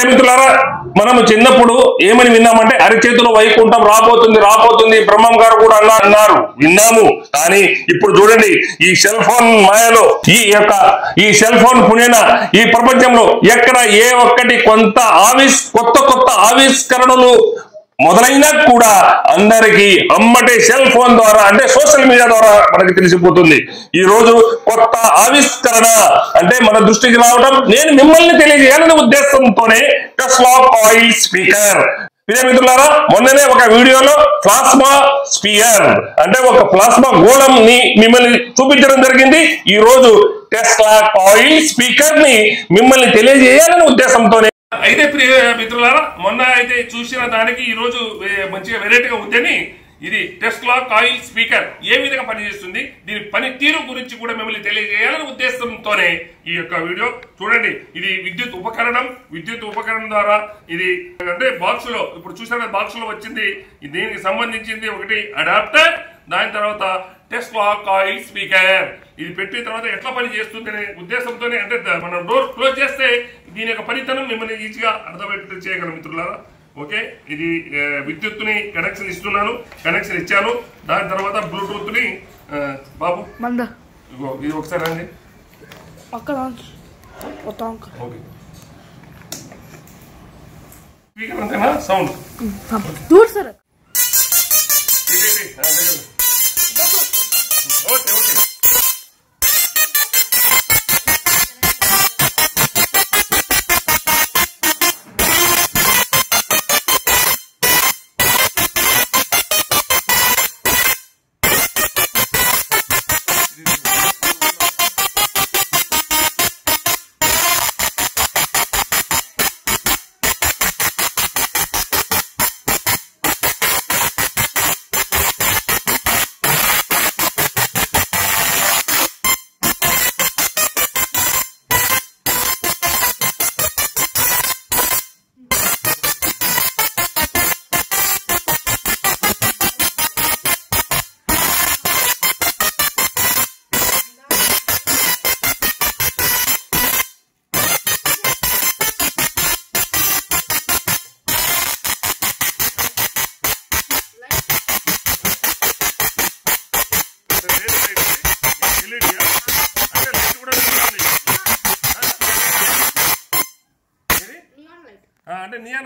మిత్రులారా, మనము చిన్నప్పుడు ఏమని విన్నామంటే అరిచేతిలో వైకుంఠం రాబోతుంది బ్రహ్మం గారు కూడా అన్నారు, విన్నాము. కానీ ఇప్పుడు చూడండి, ఈ సెల్ ఫోన్ మాయలో ఈ సెల్ ఫోన్ పుణ్యన ఈ ప్రపంచంలో ఎక్కడ ఏ ఒక్కటి కొత్త ఆవిష్కరణలు మొదలైనా కూడా అందరికీ అమ్మటే సెల్ ఫోన్ ద్వారా అంటే సోషల్ మీడియా ద్వారా మనకి తెలిసిపోతుంది. ఈ రోజు కొత్త ఆవిష్కరణ అంటే మన దృష్టికి రావడం నేను మిమ్మల్ని తెలియజేయాలనే ఉద్దేశంతోనే టెస్లా కాయిల్ స్పీకర్. మిత్రులారా, మొన్ననే ఒక వీడియోలో ప్లాస్మా స్పియర్ అంటే ఒక ప్లాస్మా గోళం ని మిమ్మల్ని చూపించడం జరిగింది. ఈ రోజు టెస్లా కాయిల్ స్పీకర్ ని మిమ్మల్ని తెలియజేయాలనే ఉద్దేశంతోనే. అయితే ప్రియ మిత్రులారా, మొన్న అయితే చూసిన దానికి ఈ రోజు మంచిగా వెరైటీగా ఉందని ఇది టెస్లా కాయిల్ స్పీకర్ ఏ విధంగా పనిచేస్తుంది, దీని పనితీరు గురించి కూడా మిమ్మల్ని తెలియజేయాలనే ఉద్దేశంతోనే ఈ యొక్క వీడియో. చూడండి, ఇది విద్యుత్ ఉపకరణం ద్వారా ఇది అంటే బాక్స్ లో ఇప్పుడు చూసిన బాక్స్ లో వచ్చింది. దీనికి సంబంధించింది ఒకటి అడాప్టర్, దాని తర్వాత టెస్లా కాయిల్ స్పీకర్. ఇది పెట్టిన తర్వాత ఎట్లా పని చేస్తుంది అనే ఉద్దేశంతోనే అంటే మనం డోర్ క్లోజ్ చేస్తే దీని యొక్క పనితనం మిమ్మల్ని ఈజీగా అర్థమయ్యేట్టు చేయగలం మిత్రులారా. ఓకే, ఇది విద్యుత్తుని కనెక్షన్ ఇచ్చాను. దాని తర్వాత బ్లూటూత్ ని బాబు ఇది ఒకసారి అండి. ఓకే, స్పీకర్ అంతేనా సౌండ్ ఓకే.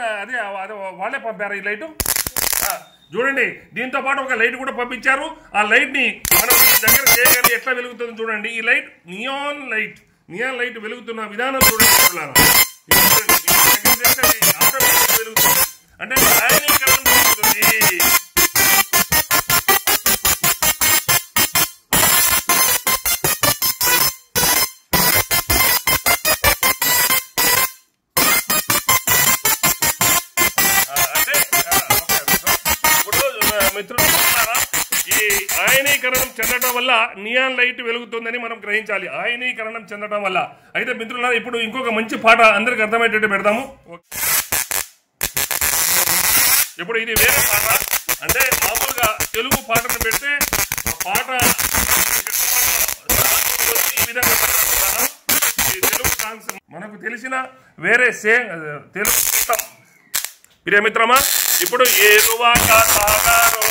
అంటే అదే వాళ్ళే పంపారు ఈ లైట్. చూడండి, దీంతో పాటు ఒక లైట్ కూడా పంపించారు. ఆ లైట్ ని మనం దగ్గర చేయగానే ఎట్లా వెలుగుతుంది చూడండి. ఈ లైట్ నియాన్ లైట్ వెలుగుతున్న విధానం చూడండి. వెలుగుతుంది అంటే రాయనీకరణ జరుగుతుంది. మిత్రులారా, ఈ ఆయనీకరణం చెందడం వల్ల నియాన్ లైట్ వెలుగుతుందని మనం గ్రహించాలి. ఆయనీకరణం చెందడం వల్ల. అయితే మిత్రులారా, ఇప్పుడు ఇంకొక మంచి పాట అందరికి అర్థమయ్యేటట్టు పెడదాము. ఇప్పుడు ఇది వేరే పాట, అంటే మామూలుగా తెలుగు పాటను పెడితే పాట ఈ విధంగా తెలుగు సాంగ్స్ మనకు తెలిసిన వేరే తెలుగు ప్రియమిత్రమా, ఇప్పుడు ఏరువాక సాగారో